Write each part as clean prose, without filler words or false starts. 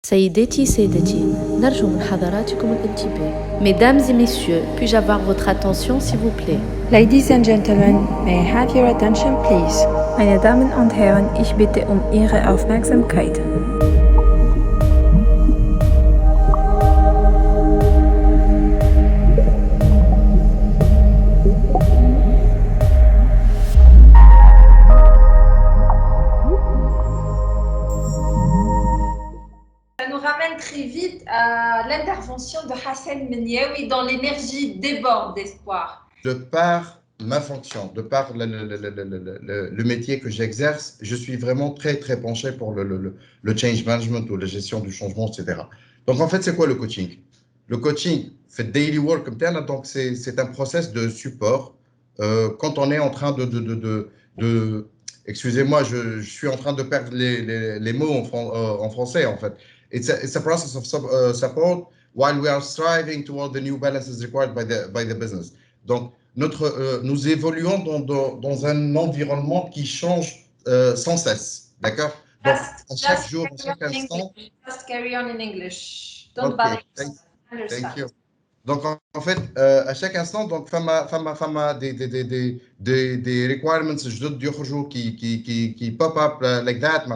سيداتي سادتي نرجو من حضراتكم الانتباه. Mesdames et messieurs, puis-je avoir votre attention s'il vous plaît? Ladies and gentlemen, may I have your attention please? Meine Damen und Herren, ich bitte um Ihre Aufmerksamkeit. Très vite à l'intervention de Hassan Menyaoui dans l'énergie déborde d'espoir. De par ma fonction, de par le métier que j'exerce, je suis vraiment très penché pour le change management ou la gestion du changement, etc. Donc en fait, c'est quoi le coaching? Le coaching, fait daily work comme tel, donc c'est un process de support quand on est en train excusez-moi, je suis en train de perdre les mots en français en fait. It's a process of support while we are striving toward the new balances required by the business. Donc, nous évoluons dans un environnement qui change sans cesse, d'accord? Donc, à chaque jour, à chaque instant... Just carry on in English. Don't bother. Thank you. Donc, en fait, à chaque instant, donc, fama des requirements qui pop up like that,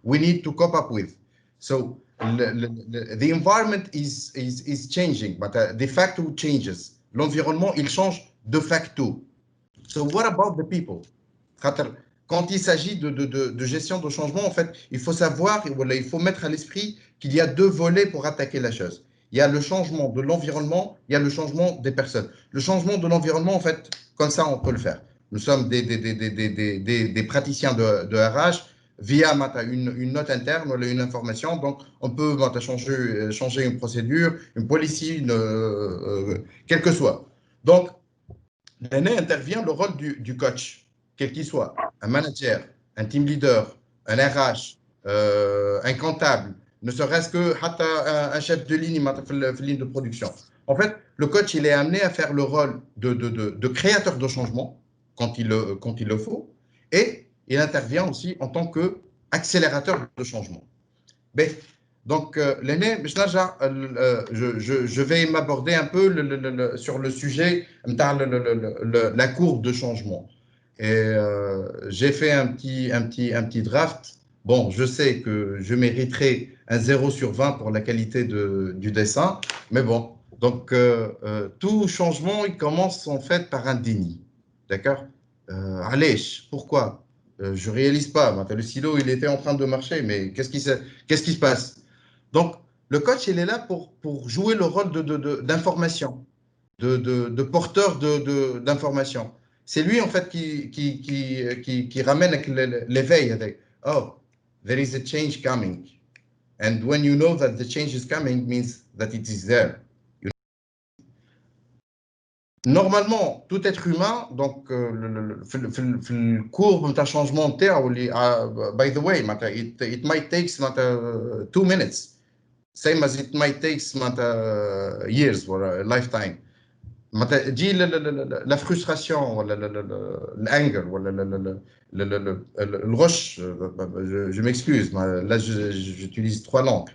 we need to cope up with. So, the environment is changing, but de facto changes. L'environnement, il change de facto. So, what about the people? Quand il s'agit de gestion de changement, en fait, il faut savoir, il faut mettre à l'esprit qu'il y a deux volets pour attaquer la chose. Il y a le changement de l'environnement, il y a le changement des personnes. Le changement de l'environnement, en fait, comme ça, on peut le faire. Nous sommes des praticiens de RH via une note interne ou une information. Donc, on peut changer une procédure, une policy, quel que soit. Donc, l'année intervient le rôle du coach, quel qu'il soit, un manager, un team leader, un RH, un comptable, ne serait-ce qu'un chef de ligne, ligne de production. En fait, le coach, il est amené à faire le rôle de créateur de changement quand il le faut, et il intervient aussi en tant qu'accélérateur de changement. Mais, donc, l'année, je vais m'aborder un peu sur le sujet, la courbe de changement. Et j'ai fait un petit draft. Bon, je sais que je mériterai un 0 sur 20 pour la qualité du dessin, mais bon. Donc, tout changement, il commence en fait par un déni. D'accord? Allez, pourquoi? Je ne réalise pas. Le silo, il était en train de marcher, mais qu'est-ce qui se passe? Donc, le coach, il est là pour jouer le rôle d'information, de porteur d'information. C'est lui, en fait, qui ramène l'éveil avec « Oh, there is a change coming. And when you know that the change is coming, means that it is there. » Normalement, tout être humain, donc, le cours d'un changement de terre, by the way, it might take 2 minutes. Same as it might take years or a lifetime. dit la frustration, l'anger, le rush, je m'excuse, là j'utilise 3 langues.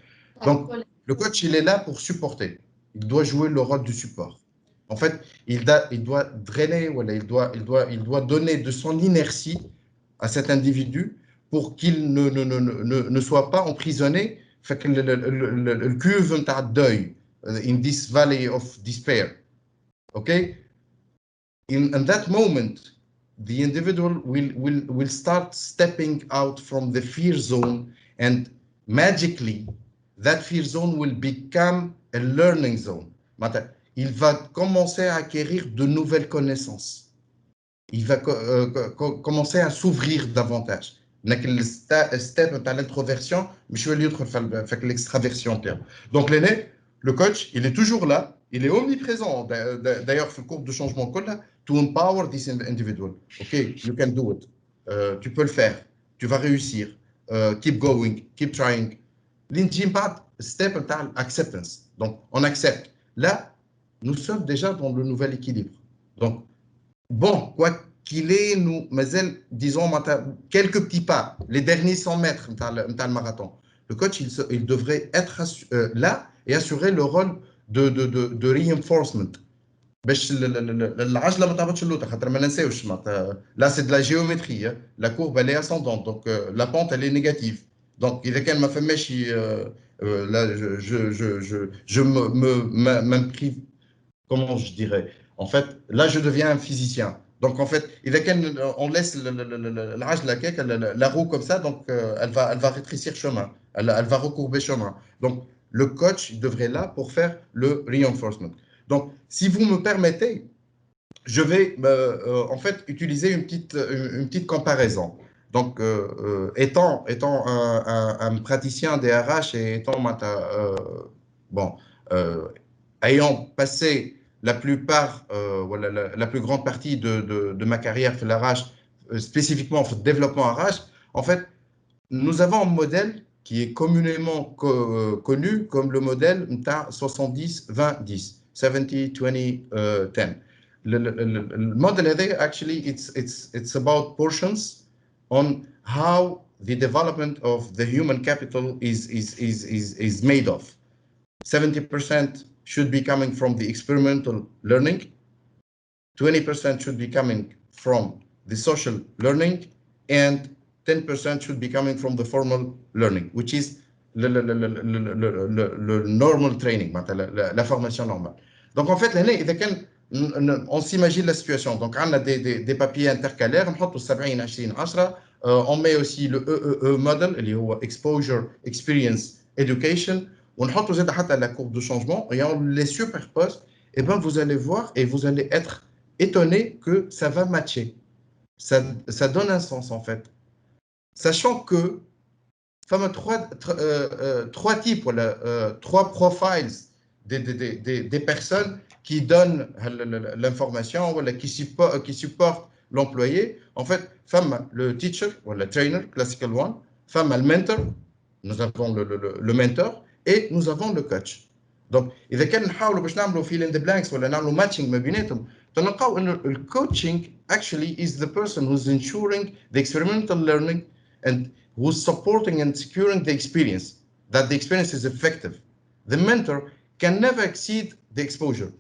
Donc le coach, il est là pour supporter, il doit jouer le rôle du support. En fait, il doit drainer, voilà, il doit donner de son inertie à cet individu pour qu'il ne soit pas emprisonné, fait que le cuve de deuil, in this valley of despair. Okay, in that moment, the individual will start stepping out from the fear zone, and magically, that fear zone will become a learning zone. Il va commencer à acquérir de nouvelles connaissances. Il va commencer à s'ouvrir davantage. Le step à l'introversion, mais je vais lui faire l'extraversion. Donc, le coach, il est toujours là. Il est omniprésent, d'ailleurs, في الcourbe de changement كلها, to empower this individual. Okay, you can do it. Tu peux le faire. Tu vas réussir. Keep going, keep trying. L'intime step بتاع acceptance. Donc, on accepte. Là, nous sommes déjà dans le nouvel équilibre. Donc, bon, quoi qu'il est, nous, disons, quelques petits pas, les derniers 100 mètres, le marathon. le coach, il devrait être là et assurer le rôle de reinforcement. باش العجله ما تهبطش اللوطه خاطر ما ننساوش معناتها لا سي دو لا جيومتري لا كورب elle est ascendante donc la pente elle est négative donc اذا كان ما فماش là je me prive comment je dirais en fait là je deviens un physicien donc en fait اذا كان on laisse العجله هكاك la roue comme ça donc elle va rétrécir chemin elle va recourber chemin donc le coach il devrait là pour faire le reinforcement. Donc, si vous me permettez, je vais en fait utiliser une petite comparaison. Donc, étant un praticien des RH et étant ayant passé la plupart, voilà, la plus grande partie de ma carrière fait l'RH, spécifiquement en développement RH, en fait, nous avons un modèle qui est communément connu comme le modèle 70-20-10. 70-20-10. The model actually it's about portions on how the development of the human capital is made of. 70% should be coming from the experimental learning, 20% should be coming from the social learning, and 10% should be coming from the formal learning, which is le normal training, la formation normale. Donc en fait, on s'imagine la situation. Donc on a des papiers intercalaires, on met 70-20-10, on met aussi le EEE model, اللي هو exposure, experience, education, on met la courbe de changement et on les superpose. Et ben vous allez voir et vous allez être étonné que ça va matcher. Ça donne un sens en fait. Sachant que trois types, trois profiles des personnes qui donnent l'information ou qui supportent l'employé. En fait, femme le teacher ou le trainer, classical one, femme le mentor, nous avons le mentor et nous avons le coach. Donc, إذا كان نحاولوا باش نعملوا fill in the blanks ولا نعملوا matching ما بيناتهم تلقاو إنه the coaching actually is the person who's ensuring the experimental learning and who's supporting and securing the experience, that the experience is effective. The mentor can never exceed the exposure,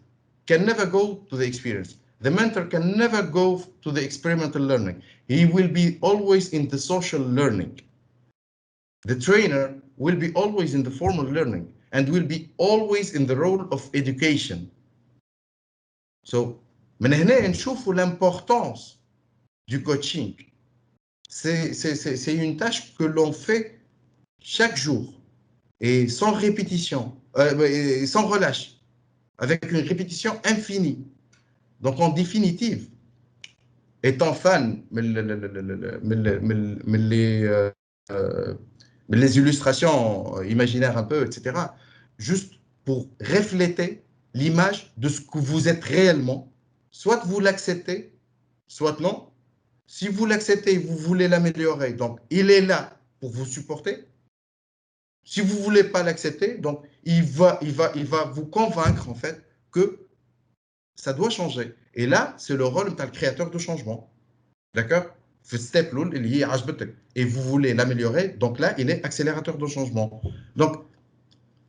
can never go to the experience. The mentor can never go to the experimental learning. He will be always in the social learning. The trainer will be always in the formal learning and will be always in the role of education. So, من هنا نشوفوا l'importance du coaching. C'est une tâche que l'on fait chaque jour et sans répétition, et sans relâche, avec une répétition infinie. Donc en définitive, étant fan les illustrations imaginaires un peu, etc., juste pour refléter l'image de ce que vous êtes réellement, soit vous l'acceptez, soit non. Si vous l'acceptez, vous voulez l'améliorer, donc il est là pour vous supporter. Si vous ne voulez pas l'accepter, donc il va vous convaincre en fait que ça doit changer. Et là, c'est le rôle d'un créateur de changement. D'accord? Et vous voulez l'améliorer, donc là, il est accélérateur de changement. Donc,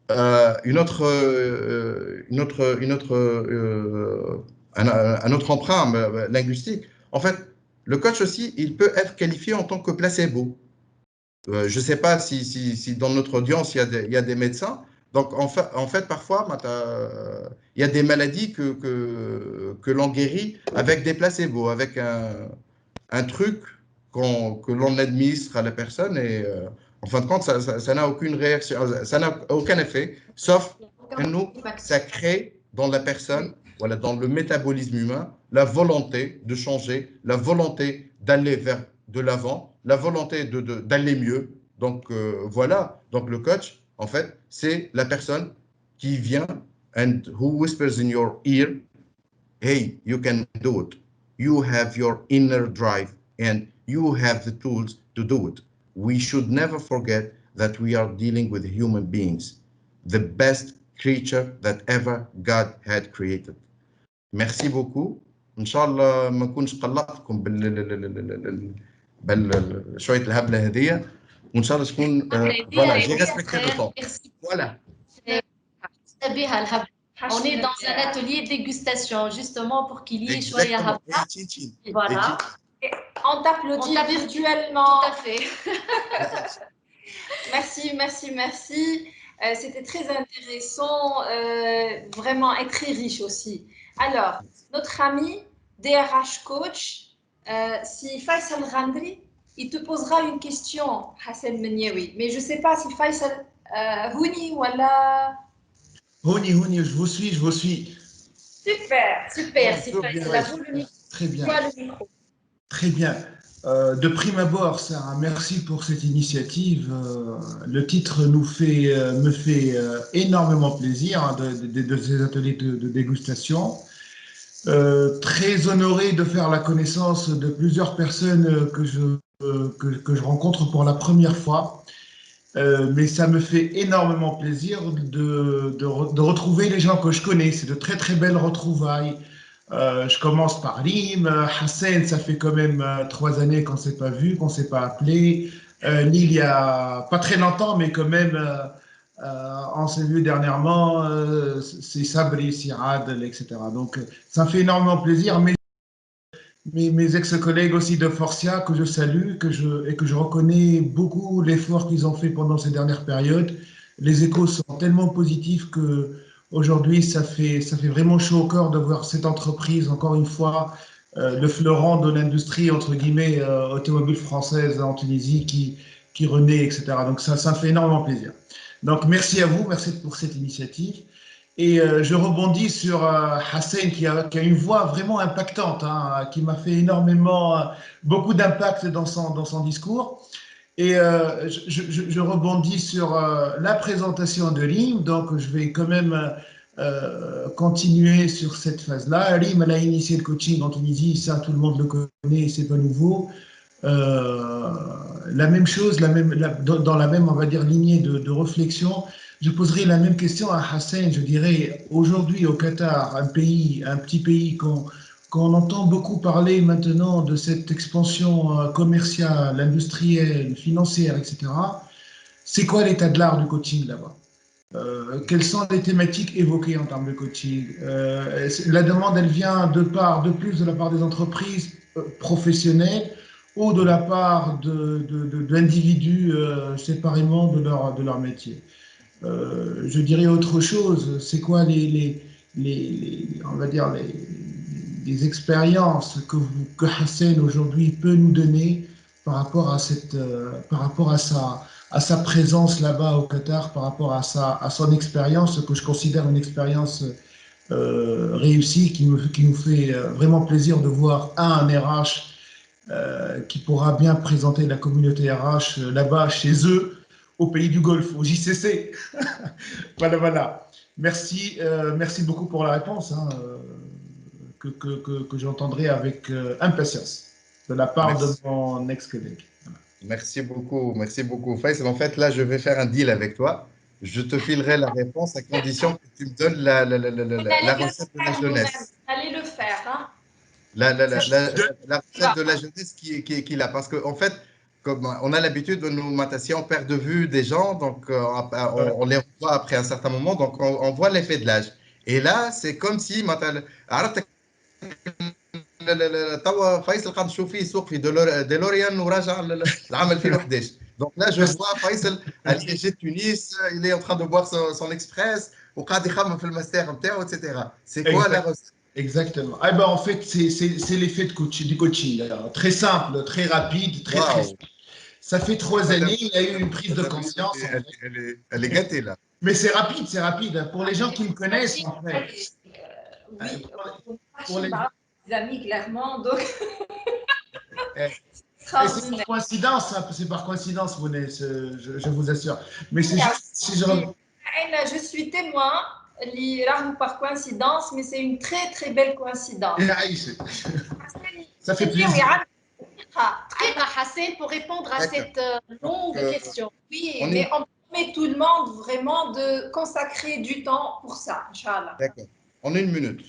un autre emprunt linguistique, en fait, le coach aussi, il peut être qualifié en tant que placebo. Je ne sais pas si dans notre audience, il y a des médecins. Donc, en fait parfois, il y a des maladies que l'on guérit avec des placebos, avec un truc que l'on administre à la personne et en fin de compte, ça n'a aucune réaction, ça n'a aucun effet, sauf que nous, ça crée dans la personne, voilà, dans le métabolisme humain, la volonté de changer, la volonté d'aller vers de l'avant, la volonté d'aller mieux. Donc voilà, donc le coach, en fait, c'est la personne qui vient and who whispers in your ear, hey, you can do it. You have your inner drive and you have the tools to do it. We should never forget that we are dealing with human beings, the best creature that ever God had created. Merci beaucoup. إن شاء الله ما نكونش قلقتكم شوية الهبلة هذه. وان شاء الله تكون voilà, j'ai respecté le temps. Merci. Voilà. On est dans un atelier dégustation, justement pour qu'il y ait شوية Exactement. هبة. Et Tchin. Voilà. On t'applaudit virtuellement. Tout à fait. Merci, merci, merci. C'était très intéressant, vraiment et très riche aussi. Alors, notre ami DRH coach, si Faisal Randri, il te posera une question, Hassan Menyewi. Mais je ne sais pas si Faisal Houni ou là. Houni, je vous suis. Super, super. Oh, Si bien, Faisal ouais. a vous le micro. Très bien. Toi, le micro. Très bien. De prime abord, Sarah, merci pour cette initiative. Le titre me fait énormément plaisir hein, de ces ateliers de dégustation. Très honoré de faire la connaissance de plusieurs personnes que je rencontre pour la première fois. Mais ça me fait énormément plaisir de retrouver les gens que je connais. C'est de très très belles retrouvailles. Je commence par Rim, Hassan, ça fait quand même 3 années qu'on ne s'est pas vu, qu'on ne s'est pas appelé. Nil, il y a pas très longtemps, mais quand même, on s'est vu dernièrement, c'est Sabri, Sirad, etc. Donc, ça me fait énormément plaisir. Mes ex-collègues aussi de Forcia, que je salue, et que je reconnais beaucoup l'effort qu'ils ont fait pendant ces dernières périodes. Les échos sont tellement positifs que aujourd'hui, ça fait vraiment chaud au cœur de voir cette entreprise, encore une fois, le fleuron de l'industrie, entre guillemets, automobile française en Tunisie qui renaît, etc. Donc ça me fait énormément plaisir. Donc merci à vous, merci pour cette initiative. Et je rebondis sur Hassan qui a une voix vraiment impactante, hein, qui m'a fait énormément, beaucoup d'impact dans son discours. Et je rebondis sur la présentation de Rim, donc je vais quand même continuer sur cette phase-là. Rim, elle a initié le coaching en Tunisie, ça tout le monde le connaît, c'est pas nouveau. La même chose, dans la même, on va dire, lignée de réflexion, je poserai la même question à Hassan. Je dirais, aujourd'hui au Qatar, un petit pays qu'on entend beaucoup parler maintenant de cette expansion commerciale, industrielle, financière, etc. C'est quoi l'état de l'art du coaching là-bas? Quelles sont les thématiques évoquées en termes de coaching? La demande, elle vient de plus de la part des entreprises professionnelles ou de la part d'individus séparément de leur métier. Je dirais autre chose, c'est quoi on va dire les expériences que Hassan aujourd'hui peut nous donner par rapport à sa présence là-bas au Qatar, par rapport à son expérience, que je considère une expérience réussie, qui nous fait vraiment plaisir de voir un RH qui pourra bien présenter la communauté RH là-bas, chez eux, au pays du Golfe, au JCC. Voilà. Merci beaucoup pour la réponse, hein, que j'entendrai avec impatience de la part de mon ex-collègue. Merci beaucoup. Faisal, en fait, là, je vais faire un deal avec toi. Je te filerai la réponse à condition que tu me donnes la recette de la jeunesse. Allez le faire, hein. La recette de la jeunesse qu'il a. Parce qu'en fait, comme on a l'habitude de nous matasser, on perd de vue des gens, donc on les revoit après un certain moment, donc on voit l'effet de l'âge. Et là, c'est comme si توا فيصل قاعد نشوف فيه يسوق في ديلوريان وراجع العام 2011. Donc là, je vois Faisal à l'ING de Tunis, il est en train de boire son express, وقاعد يخمم في الماستر نتاعو, etc. C'est quoi la recette? Exactement. Ah ben, en fait, c'est l'effet du coaching. Alors, très simple, très rapide, très. Ça fait 3 années, il y a eu une prise de conscience. Elle est gâtée là. Mais c'est rapide. Pour les gens qui me connaissent, en fait. Oui, pour les amis, clairement. Donc, c'est par coïncidence, je vous assure. Mais c'est juste si je suis témoin, par coïncidence, mais c'est une très très belle coïncidence. Ça fait plaisir. Hassan, pour répondre à cette longue question. Oui, mais on promet tout le monde vraiment de consacrer du temps pour ça, Inch'Allah. D'accord. En une minute,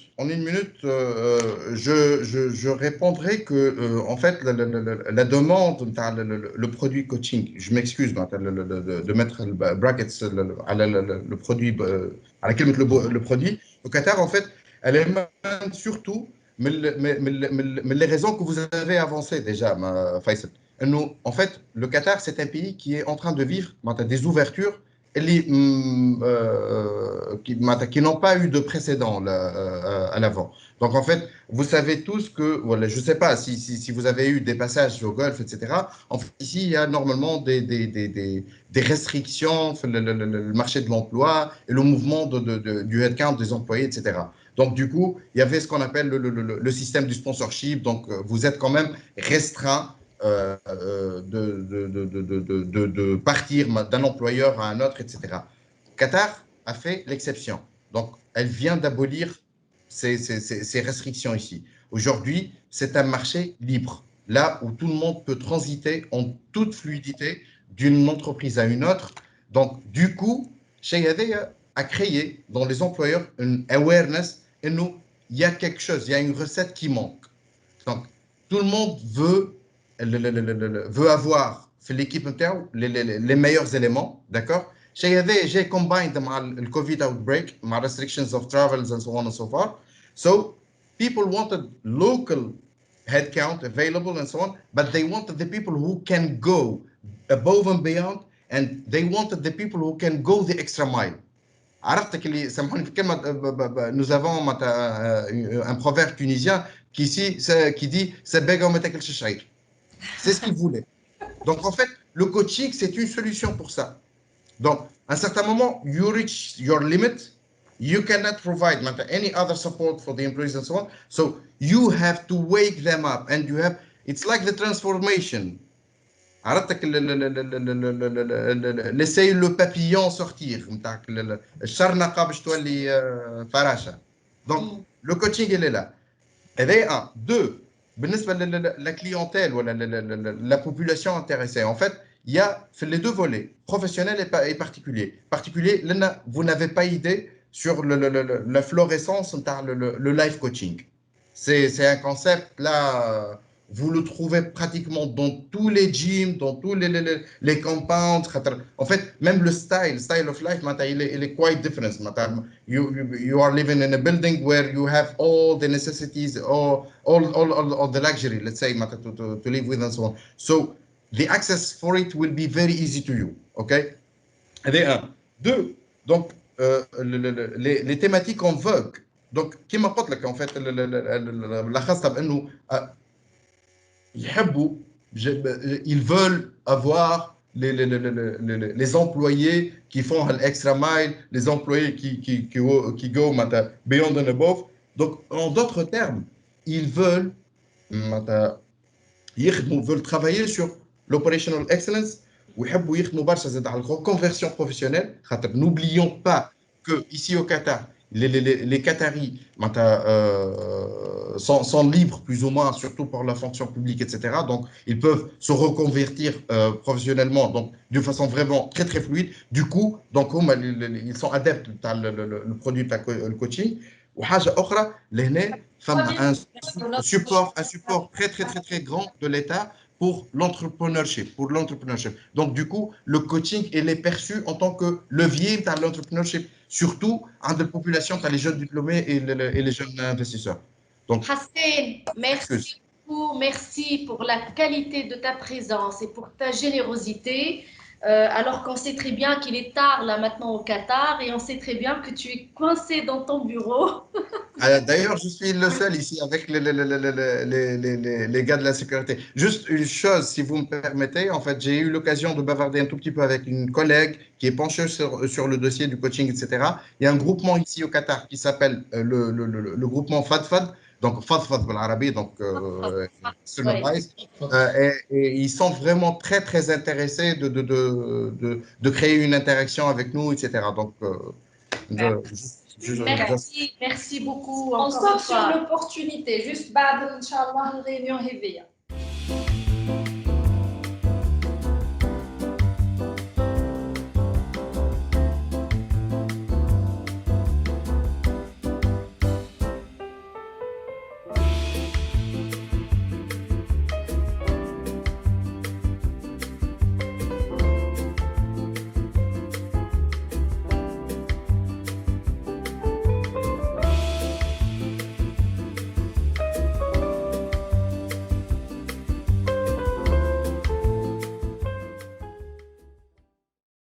je répondrai que, en fait, la demande, le produit coaching, je m'excuse de mettre le brackets, le produit, à laquelle mettre le produit, au Qatar, en fait, elle émane surtout, mais les raisons que vous avez avancées déjà, Faisal. Nous, en fait, le Qatar, c'est un pays qui est en train de vivre des ouvertures qui n'ont pas eu de précédent à l'avant. Donc, en fait, vous savez tous que, voilà, je ne sais pas si vous avez eu des passages au Golfe, etc. En fait, ici, il y a normalement des restrictions, le marché de l'emploi et le mouvement du headcount des employés, etc. Donc, du coup, il y avait ce qu'on appelle le système du sponsorship. Donc, vous êtes quand même restreint de partir d'un employeur à un autre, etc. Qatar a fait l'exception. Donc, elle vient d'abolir ces restrictions ici. Aujourd'hui, c'est un marché libre, là où tout le monde peut transiter en toute fluidité d'une entreprise à une autre. Donc, du coup, Shayadeh a créé dans les employeurs une awareness et nous, il y a quelque chose, il y a une recette qui manque. Donc, tout le monde veut avoir في l'équipe interne les meilleurs éléments, d'accord. J'ai combined le COVID outbreak, my restrictions of travels and so on and so forth. So people wanted local headcount available and so on, but they wanted the people who can go above and beyond, and they wanted the people who can go the extra mile. عرفتك اللي سامحوني في الكلمه nous avons un proverbe tunisien qui dit سباقه وما تاكلش الشعير. C'est ce qu'il voulait. Donc en fait, le coaching c'est une solution pour ça. Donc à un certain moment, you reach your limit, you cannot provide any other support for the employees and so on. So you have to wake them up, and you have. It's like the transformation. عرفتك laisser le papillon sortir نتاعك الشرنقه باش تولي فراشه. Donc le coaching il est là. هذا un. Deux, بالنسبه la clientèle ou la population intéressée. En fait, il y a les deux volets, professionnel et particulier. Particulier, vous n'avez pas idée sur la fluorescence le life coaching. C'est un concept là. Vous le trouvez pratiquement dans tous les gyms, dans tous les compounds. En fait, même le style of life, il est quite different. You are living in a building where you have all the necessities, all the luxury, let's say, to live with and so on. So the access for it will be very easy to you. Okay? C'est un. Deux, donc, les thématiques en vogue. Donc, كما قلت لك en fait, لخصتها بأنه ils veulent avoir les employés qui font l'extra mile, les employés qui go beyond and above. Donc, en d'autres termes, ils veulent travailler sur l'operational excellence ويحبوا يخدموا برشا زاد على الconversion professionnelle. N'oublions pas que ici au Qatar, les Qataris sont libres plus ou moins, surtout pour la fonction publique, etc. Donc, ils peuvent se reconvertir professionnellement, donc d'une façon vraiment très très fluide. Du coup, donc ils sont adeptes le produit le coaching. وحاجة أخرى لهنا فما un support très très très très grand de l'État pour l'entrepreneurship, Donc, du coup, le coaching, il est perçu en tant que levier dans l'entrepreneurship, surtout dans la population, dans les jeunes diplômés et les jeunes investisseurs. Donc, Hassan, merci beaucoup, merci pour la qualité de ta présence et pour ta générosité. Alors qu'on sait très bien qu'il est tard là maintenant au Qatar et on sait très bien que tu es coincé dans ton bureau. D'ailleurs, je suis le seul ici avec les gars de la sécurité. Juste une chose, si vous me permettez, en fait, j'ai eu l'occasion de bavarder un tout petit peu avec une collègue qui est penchée sur le dossier du coaching, etc. Il y a un groupement ici au Qatar qui s'appelle le groupement FADFAD. Donc, FADFAD en arabe, donc et ils sont vraiment très très intéressés de créer une interaction avec nous, etc. Donc, merci beaucoup. On sort sur l'opportunité, juste بعد إن شاء الله الريunion هذية.